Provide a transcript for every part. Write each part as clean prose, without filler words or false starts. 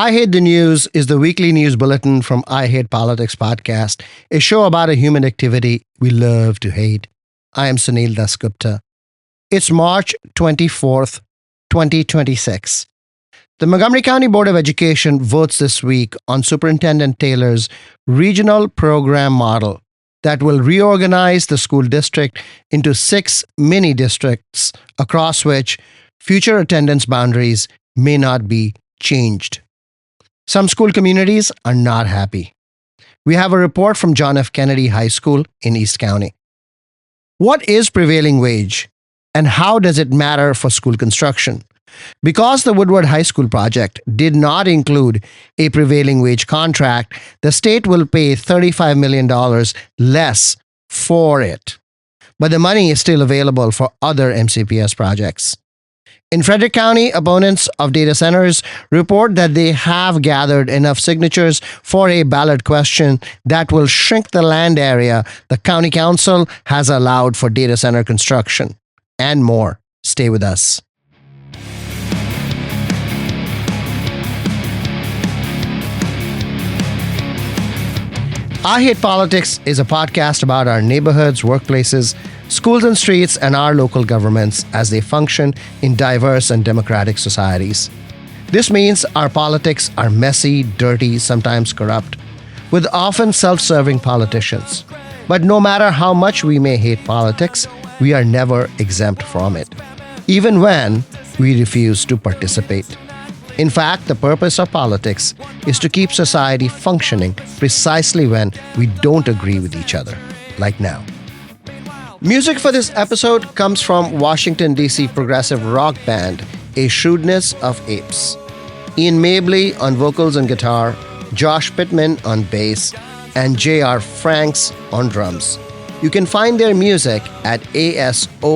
I Hate the News is the weekly news bulletin from I Hate Politics podcast, a show about a human activity we love to hate. I am Sunil Dasgupta. It's March 24th, 2026. The Montgomery County Board of Education votes this week on Superintendent Taylor's regional program model that will reorganize the school district into 6 mini districts across which future attendance boundaries may not be changed. Some school communities are not happy. We have a report from John F. Kennedy High School in East County. What is prevailing wage and how does it matter for school construction? Because the Woodward High School project did not include a prevailing wage contract, the state will pay $35 million less for it. But the money is still available for other MCPS projects. In Frederick County, opponents of data centers report that they have gathered enough signatures for a ballot question that will shrink the land area the county council has allowed for data center construction. And more. Stay with us. I Hate Politics is a podcast about our neighborhoods, workplaces, schools and streets, and our local governments as they function in diverse and democratic societies. This means our politics are messy, dirty, sometimes corrupt, with often self-serving politicians. But no matter how much we may hate politics, we are never exempt from it, even when we refuse to participate. In fact, the purpose of politics is to keep society functioning precisely when we don't agree with each other, like now. Music for this episode comes from Washington, D.C. progressive rock band A Shrewdness of Apes. Ian Mabley on vocals and guitar, Josh Pittman on bass, and J.R. Franks on drums. You can find their music at asoaband.com.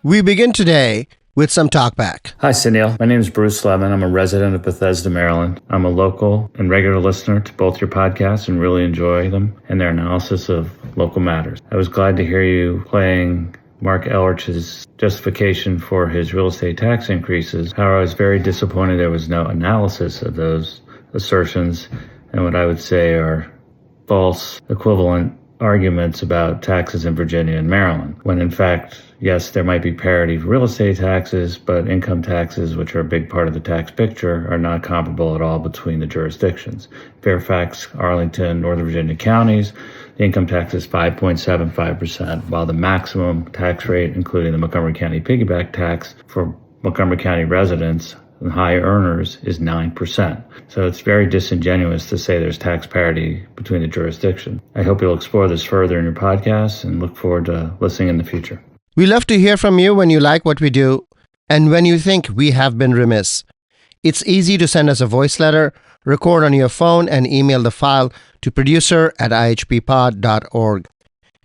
We begin today with some talkback. Hi, Sunil. My name is Bruce Levin. I'm a resident of Bethesda, Maryland. I'm a local and regular listener to both your podcasts and really enjoy them and their analysis of local matters. I was glad to hear you playing Mark Elrich's justification for his real estate tax increases. However, I was very disappointed there was no analysis of those assertions and what I would say are false equivalent arguments about taxes in Virginia and Maryland, when in fact, yes, there might be parity for real estate taxes, but income taxes, which are a big part of the tax picture, are not comparable at all between the jurisdictions. Fairfax, Arlington, Northern Virginia counties, the income tax is 5.75%, while the maximum tax rate, including the Montgomery County piggyback tax for Montgomery County residents and high earners, is 9%. So it's very disingenuous to say there's tax parity between the jurisdictions. I hope you'll explore this further in your podcast and look forward to listening in the future. We love to hear from you when you like what we do and when you think we have been remiss. It's easy to send us a voice letter, record on your phone, and email the file to producer@ihppod.org.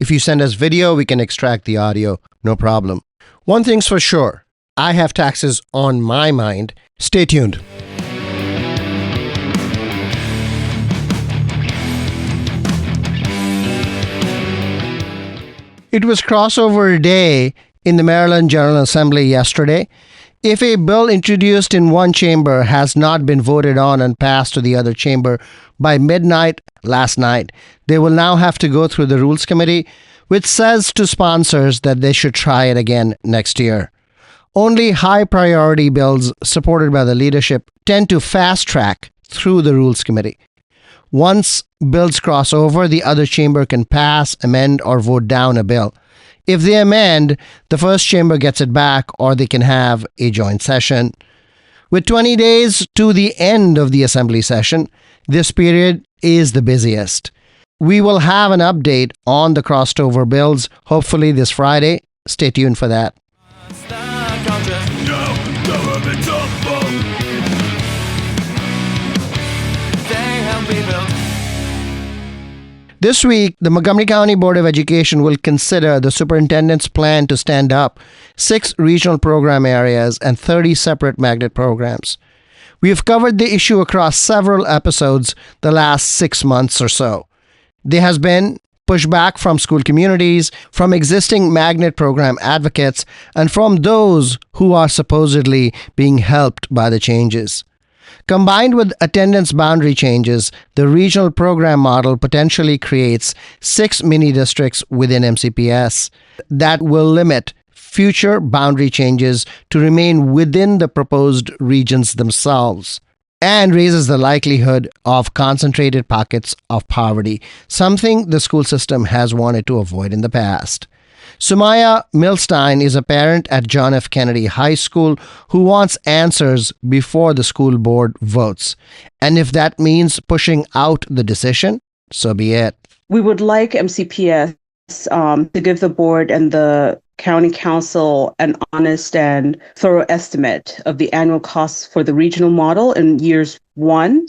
If you send us video, we can extract the audio, no problem. One thing's for sure, I have taxes on my mind. Stay tuned. It was crossover day in the Maryland General Assembly yesterday. If a bill introduced in one chamber has not been voted on and passed to the other chamber by midnight last night, they will now have to go through the Rules Committee, which says to sponsors that they should try it again next year. Only high-priority bills supported by the leadership tend to fast-track through the Rules Committee. Once bills cross over, the other chamber can pass, amend, or vote down a bill. If they amend, the first chamber gets it back, or they can have a joint session. With 20 days to the end of the Assembly session, this period is the busiest. We will have an update on the crossed over bills, hopefully this Friday. Stay tuned for that. This week, the Montgomery County Board of Education will consider the superintendent's plan to stand up 6 regional program areas and 30 separate magnet programs. We have covered the issue across several episodes the last 6 months or so. There has been pushback from school communities, from existing magnet program advocates, and from those who are supposedly being helped by the changes. Combined with attendance boundary changes, the regional program model potentially creates 6 mini districts within MCPS that will limit future boundary changes to remain within the proposed regions themselves, and raises the likelihood of concentrated pockets of poverty, something the school system has wanted to avoid in the past. Sumaya Milstein is a parent at John F. Kennedy High School who wants answers before the school board votes. And if that means pushing out the decision, so be it. We would like MCPS to give the board and the county council an honest and thorough estimate of the annual costs for the regional model in years 1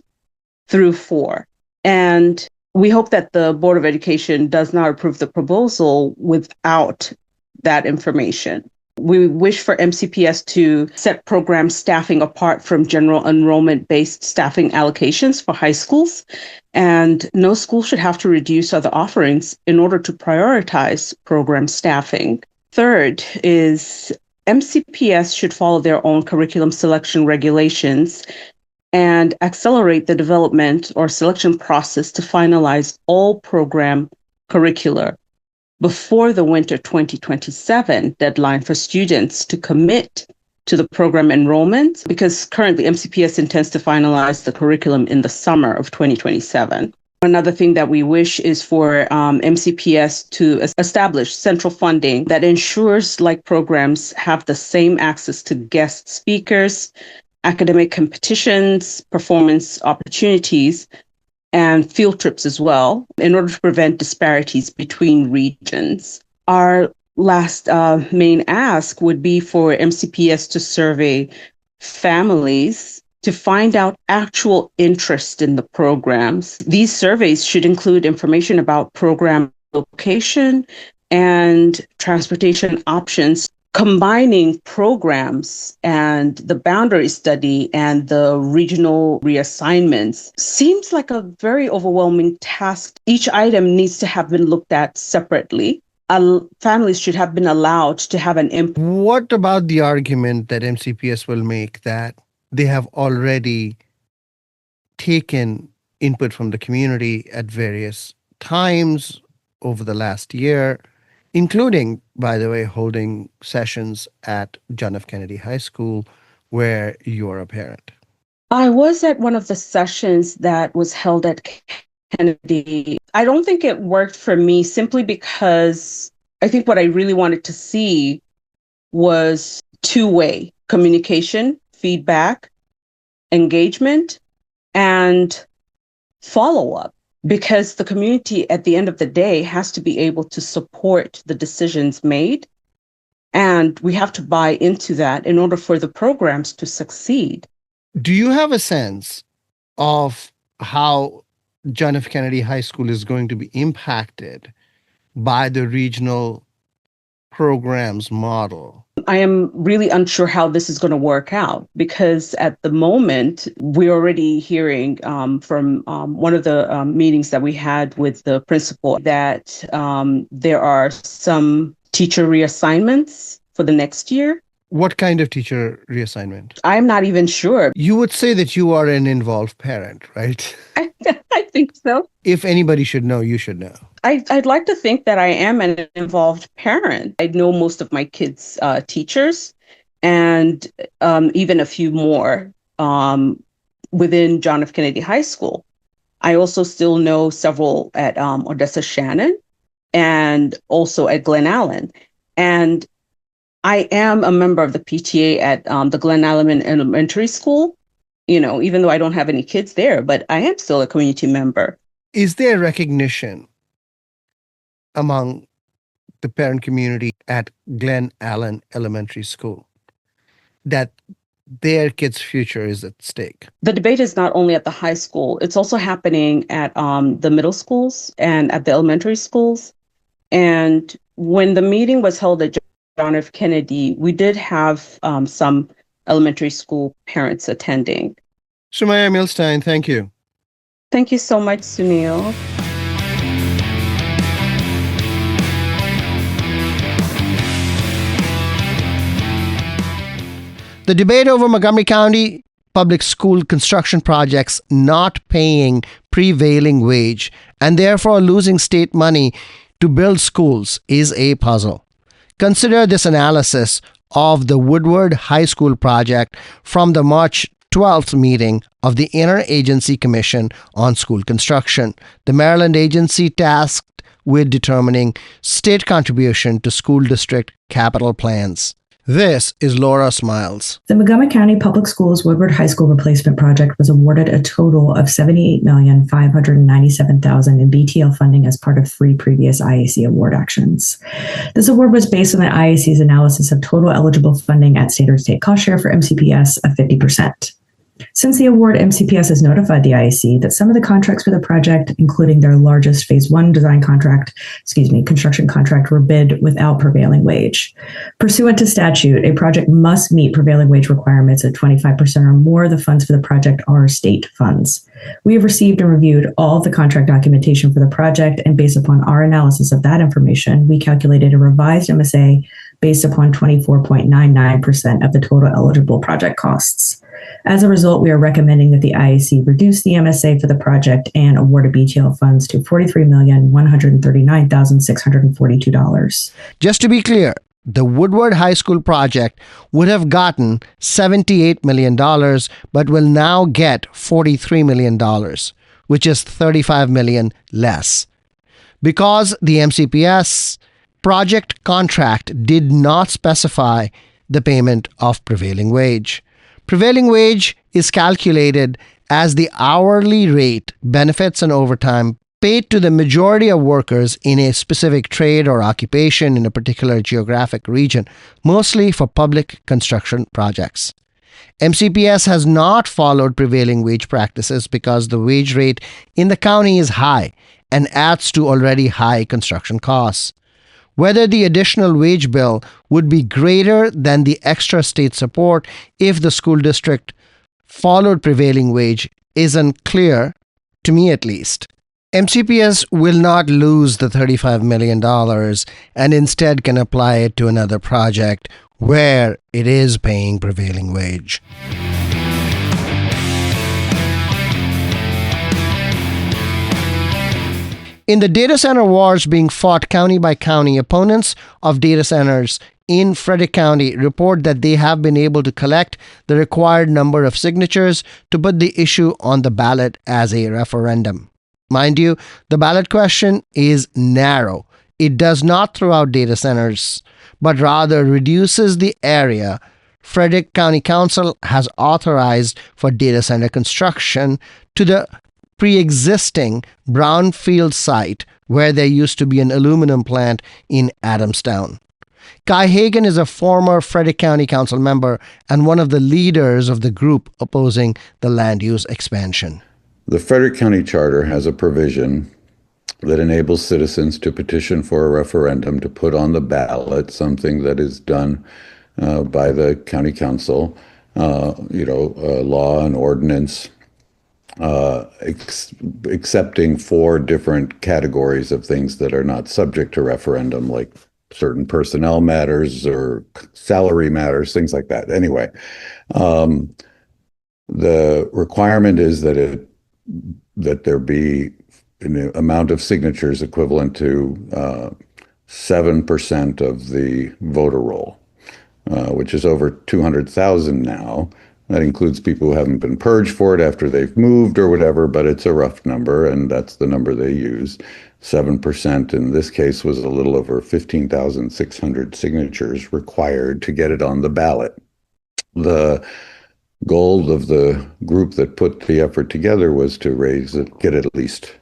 through 4. And we hope that the Board of Education does not approve the proposal without that information. We wish for MCPS to set program staffing apart from general enrollment-based staffing allocations for high schools, and no school should have to reduce other offerings in order to prioritize program staffing. Third is MCPS should follow their own curriculum selection regulations and accelerate the development or selection process to finalize all program curricula before the winter 2027 deadline for students to commit to the program enrollment, because currently MCPS intends to finalize the curriculum in the summer of 2027. Another thing that we wish is for MCPS to establish central funding that ensures like programs have the same access to guest speakers, academic competitions, performance opportunities, and field trips as well, in order to prevent disparities between regions. Our last main ask would be for MCPS to survey families to find out actual interest in the programs. These surveys should include information about program location and transportation options. Combining programs and the boundary study and the regional reassignments seems like a very overwhelming task. Each item needs to have been looked at separately. Families should have been allowed to have an input. What about the argument that MCPS will make that they have already taken input from the community at various times over the last year, including, by the way, holding sessions at John F. Kennedy High School where you're a parent? I was at one of the sessions that was held at Kennedy. I don't think it worked for me simply because I think what I really wanted to see was two-way communication, feedback, engagement, and follow-up. Because the community at the end of the day has to be able to support the decisions made. And we have to buy into that in order for the programs to succeed. Do you have a sense of how John F. Kennedy High School is going to be impacted by the regional programs model? I am really unsure how this is going to work out, because at the moment, we're already hearing from one of the meetings that we had with the principal that there are some teacher reassignments for the next year. What kind of teacher reassignment? I'm not even sure. You would say that you are an involved parent, right? I think so. If anybody should know, you should know. I'd like to think that I am an involved parent. I know most of my kids' teachers and even a few more within John F. Kennedy High School. I also still know several at Odessa Shannon and also at Glen Allen. And I am a member of the PTA at the Glen Allen Elementary School, even though I don't have any kids there, but I am still a community member. Is there recognition among the parent community at Glen Allen Elementary School that their kids' future is at stake. The debate is not only at the high school, it's also happening at the middle schools and at the elementary schools. And when the meeting was held at John F. Kennedy, we did have some elementary school parents attending. Sumaya Milstein, thank you. Thank you so much, Sunil. The debate over Montgomery County public school construction projects not paying prevailing wage and therefore losing state money to build schools is a puzzle. Consider this analysis of the Woodward High School project from the March 12th meeting of the Interagency Commission on School Construction, the Maryland agency tasked with determining state contribution to school district capital plans. This is Laura Smiles. The Montgomery County Public Schools Woodward High School Replacement Project was awarded a total of $78,597,000 in BTL funding as part of 3 previous IAC award actions. This award was based on the IAC's analysis of total eligible funding at state or state cost share for MCPS of 50%. Since the award, MCPS has notified the IAC that some of the contracts for the project, including their largest Phase 1 construction contract, were bid without prevailing wage. Pursuant to statute, a project must meet prevailing wage requirements at 25% or more. The funds for the project are state funds. We have received and reviewed all of the contract documentation for the project, and based upon our analysis of that information, we calculated a revised MSA based upon 24.99% of the total eligible project costs. As a result, we are recommending that the IAC reduce the MSA for the project and award a BTL funds to $43,139,642. Just to be clear, the Woodward High School project would have gotten $78 million, but will now get $43 million, which is $35 million less. Because the MCPS project contract did not specify the payment of prevailing wage. Prevailing wage is calculated as the hourly rate, benefits, and overtime paid to the majority of workers in a specific trade or occupation in a particular geographic region, mostly for public construction projects. MCPS has not followed prevailing wage practices because the wage rate in the county is high and adds to already high construction costs. Whether the additional wage bill would be greater than the extra state support if the school district followed prevailing wage is unclear, to me at least. MCPS will not lose the $35 million and instead can apply it to another project where it is paying prevailing wage. In the data center wars being fought county by county, opponents of data centers in Frederick County report that they have been able to collect the required number of signatures to put the issue on the ballot as a referendum. Mind you, the ballot question is narrow. It does not throw out data centers, but rather reduces the area Frederick County Council has authorized for data center construction to the pre-existing brownfield site where there used to be an aluminum plant in Adamstown. Kai Hagan is a former Frederick County Council member and one of the leaders of the group opposing the land use expansion. The Frederick County Charter has a provision that enables citizens to petition for a referendum to put on the ballot something that is done by the county council, law and ordinance, accepting 4 different categories of things that are not subject to referendum, like certain personnel matters or salary matters, things like that. Anyway, the requirement is that there be an amount of signatures equivalent to 7% of the voter roll, which is over 200,000 now. That includes people who haven't been purged for it after they've moved or whatever, but it's a rough number, and that's the number they use. 7% in this case was a little over 15,600 signatures required to get it on the ballot. The goal of the group that put the effort together was to get at least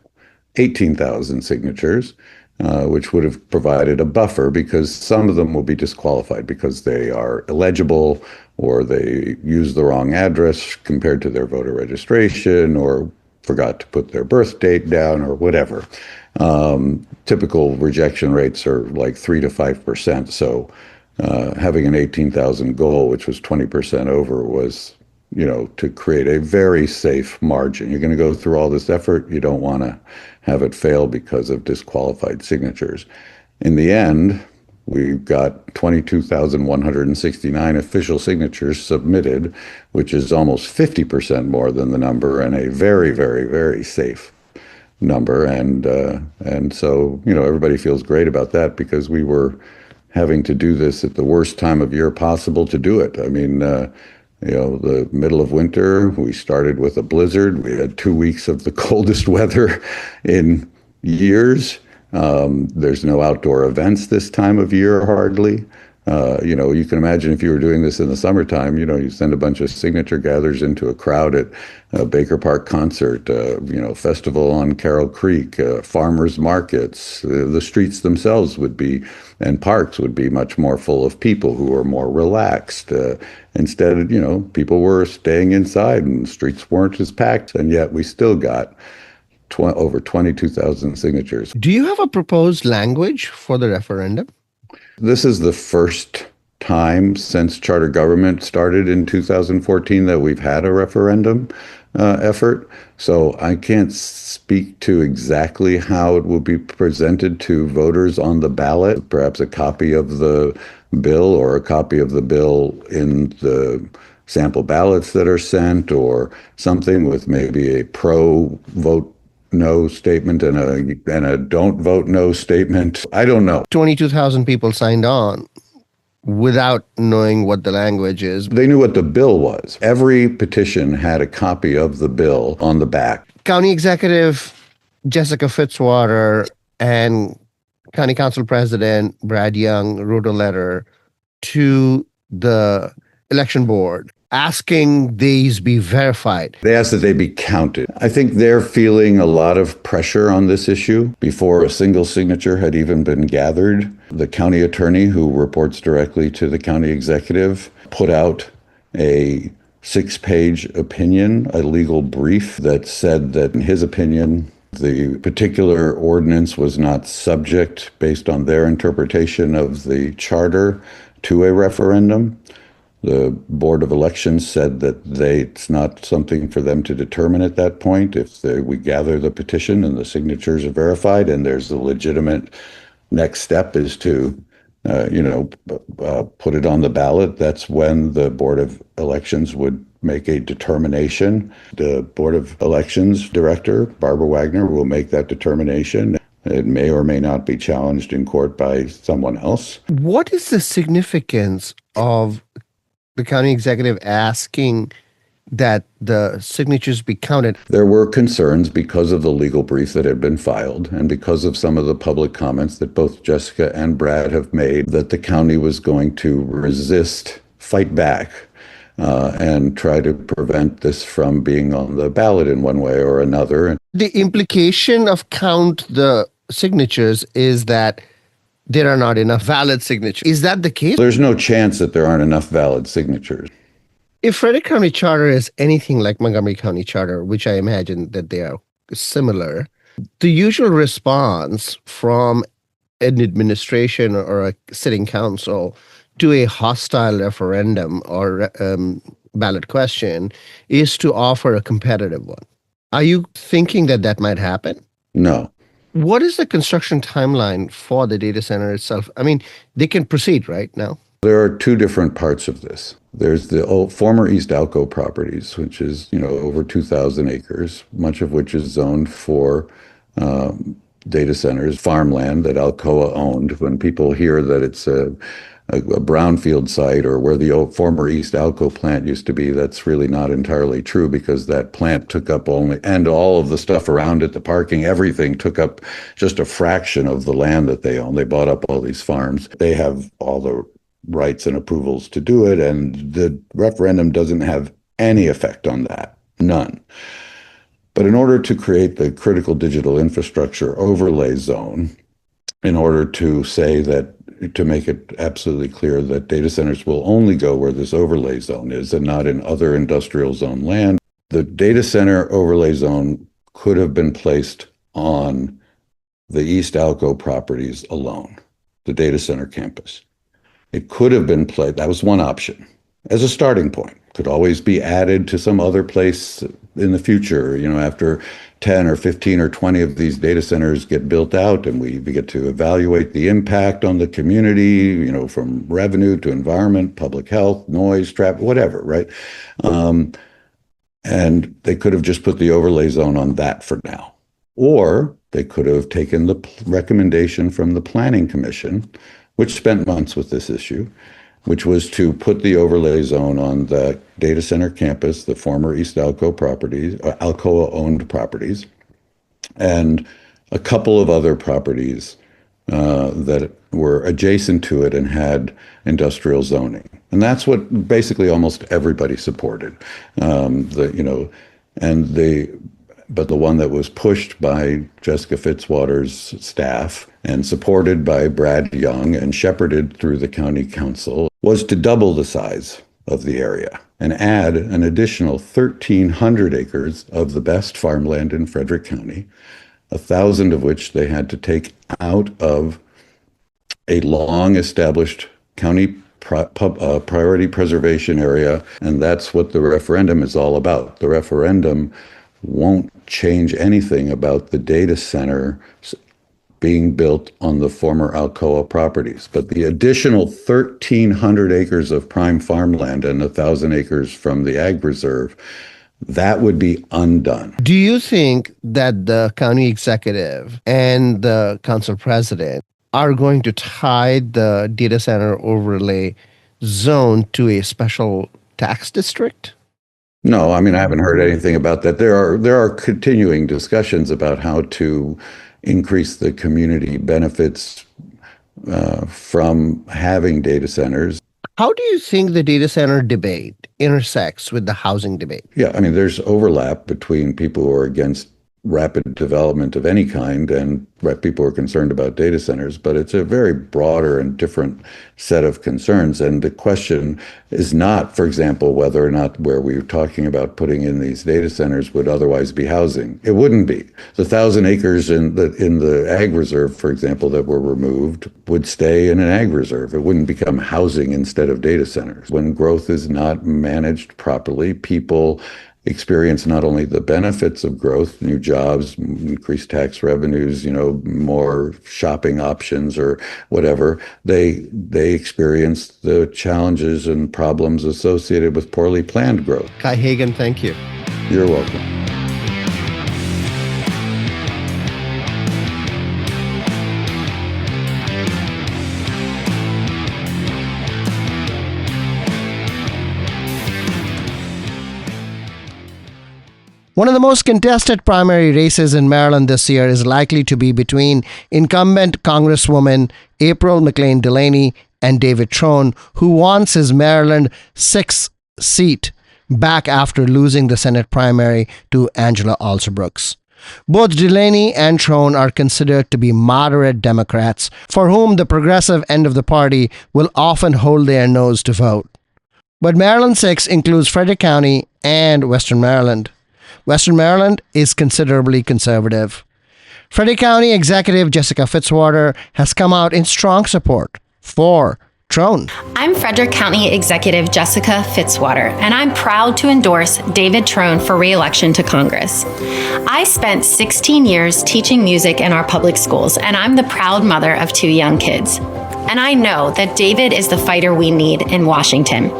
18,000 signatures. which would have provided a buffer because some of them will be disqualified because they are illegible or they use the wrong address compared to their voter registration or forgot to put their birth date down or whatever. Typical rejection rates are like 3 to 5%. So having an 18,000 goal, which was 20% over, was, to create a very safe margin. You're going to go through all this effort. You don't want to have it fail because of disqualified signatures. In the end, we got 22,169 official signatures submitted, which is almost 50% more than the number and a very, very, very safe number. And so, everybody feels great about that because we were having to do this at the worst time of year possible to do it. I mean, the middle of winter, we started with a blizzard. We had 2 weeks of the coldest weather in years. There's no outdoor events this time of year, hardly. You can imagine if you were doing this in the summertime, you send a bunch of signature gatherers into a crowd at a Baker Park concert, festival on Carroll Creek, farmers markets. The streets themselves and parks would be much more full of people who are more relaxed. Instead, people were staying inside and the streets weren't as packed, and yet we still got over 22,000 signatures. Do you have a proposed language for the referendum? This is the first time since charter government started in 2014 that we've had a referendum effort. So I can't speak to exactly how it will be presented to voters on the ballot, perhaps a copy of the bill or a copy of the bill in the sample ballots that are sent, or something with maybe a pro-vote no statement and a don't vote no statement. I don't know. 22,000 people signed on without knowing what the language is. They knew what the bill was. Every petition had a copy of the bill on the back. County Executive Jessica Fitzwater and County Council President Brad Young wrote a letter to the election board asking these be verified. They asked that they be counted. I think they're feeling a lot of pressure on this issue before a single signature had even been gathered. The county attorney, who reports directly to the county executive, put out a 6-page opinion, a legal brief that said that, in his opinion, the particular ordinance was not subject, based on their interpretation of the charter, to a referendum. The Board of Elections said that it's not something for them to determine at that point. If we gather the petition and the signatures are verified and there's a legitimate next step is to, put it on the ballot, that's when the Board of Elections would make a determination. The Board of Elections Director, Barbara Wagner, will make that determination. It may or may not be challenged in court by someone else. What is the significance of the county executive asking that the signatures be counted? There were concerns because of the legal brief that had been filed and because of some of the public comments that both Jessica and Brad have made that the county was going to fight back, and try to prevent this from being on the ballot in one way or another. The implication of count the signatures is that there are not enough valid signatures. Is that the case? There's no chance that there aren't enough valid signatures. If Frederick County Charter is anything like Montgomery County Charter, which I imagine that they are similar, the usual response from an administration or a sitting council to a hostile referendum or ballot question is to offer a competitive one. Are you thinking that might happen? No. What is the construction timeline for the data center itself? I mean, they can proceed right now. There are two different parts of this. There's the former East Alco properties, which is, over 2,000 acres, much of which is zoned for data centers, farmland that Alcoa owned. When people hear that it's a brownfield site or where the old former East Alco plant used to be, that's really not entirely true, because that plant took up and all of the stuff around it, the parking, everything took up just a fraction of the land that they own. They bought up all these farms. They have all the rights and approvals to do it, and the referendum doesn't have any effect on that. None. But in order to create the critical digital infrastructure overlay zone, in order to say that, to make it absolutely clear that data centers will only go where this overlay zone is and not in other industrial zone land. The data center overlay zone could have been placed on the East Alco properties alone, the data center campus. It could have been placed, that was one option, as a starting point. Could always be added to some other place in the future, after 10 or 15 or 20 of these data centers get built out, and we get to evaluate the impact on the community, from revenue to environment, public health, noise, traffic, whatever, right? And they could have just put the overlay zone on that for now. Or they could have taken the recommendation from the Planning Commission, which spent months with this issue, which was to put the overlay zone on the data center campus, the former East Alco properties, Alcoa-owned properties, and a couple of other properties that were adjacent to it and had industrial zoning. And that's what basically almost everybody supported. But the one that was pushed by Jessica Fitzwater's staff and supported by Brad Young and shepherded through the county council was to double the size of the area and add an additional 1,300 acres of the best farmland in Frederick County, 1,000 of which they had to take out of a long-established county priority preservation area. And that's what the referendum is all about. The referendum won't change anything about the data center being built on the former Alcoa properties. But the additional 1,300 acres of prime farmland and 1,000 acres from the ag reserve, that would be undone. Do you think that the county executive and the council president are going to tie the data center overlay zone to a special tax district? No, I haven't heard anything about that. There are continuing discussions about how to increase the community benefits from having data centers. How do you think the data center debate intersects with the housing debate? Yeah, there's overlap between people who are against rapid development of any kind and people who are concerned about data centers, but it's a very broader and different set of concerns. And the question is not, for example, whether or not where we were talking about putting in these data centers would otherwise be housing. It wouldn't be. The 1,000 acres in the ag reserve, for example, that were removed would stay in an ag reserve. It wouldn't become housing instead of data centers. When growth is not managed properly, people experience not only the benefits of growth, new jobs, increased tax revenues, more shopping options or whatever, they experience the challenges and problems associated with poorly planned growth. Kai Hagan, thank you. You're welcome. One of the most contested primary races in Maryland this year is likely to be between incumbent Congresswoman April McLean Delaney and David Trone, who wants his Maryland 6th seat back after losing the Senate primary to Angela Alsobrooks. Both Delaney and Trone are considered to be moderate Democrats for whom the progressive end of the party will often hold their nose to vote. But Maryland 6 includes Frederick County and Western Maryland. Western Maryland is considerably conservative. Frederick County Executive Jessica Fitzwater has come out in strong support for Trone. I'm Frederick County Executive Jessica Fitzwater, and I'm proud to endorse David Trone for re-election to Congress. I spent 16 years teaching music in our public schools, and I'm the proud mother of 2 young kids. And I know that David is the fighter we need in Washington.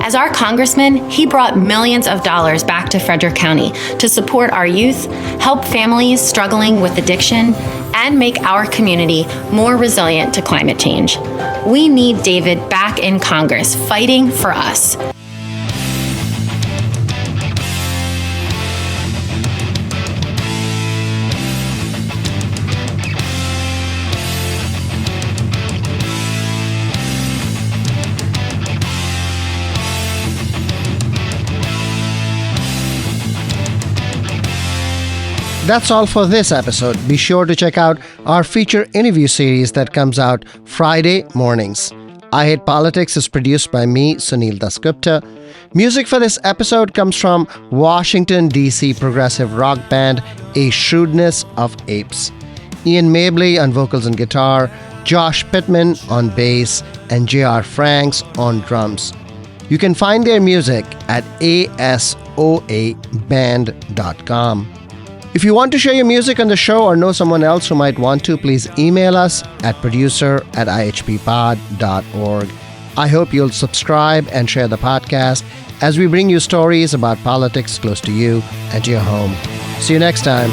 As our congressman, he brought millions of dollars back to Frederick County to support our youth, help families struggling with addiction, and make our community more resilient to climate change. We need David back in Congress, fighting for us. That's all for this episode. Be sure to check out our feature interview series that comes out Friday mornings. I Hate Politics is produced by me, Sunil Dasgupta. Music for this episode comes from Washington, D.C. progressive rock band A Shrewdness of Apes. Ian Mabley on vocals and guitar, Josh Pittman on bass, and J.R. Franks on drums. You can find their music at asoaband.com. If you want to share your music on the show or know someone else who might want to, please email us at producer@ihppod.org. I hope you'll subscribe and share the podcast as we bring you stories about politics close to you and your home. See you next time.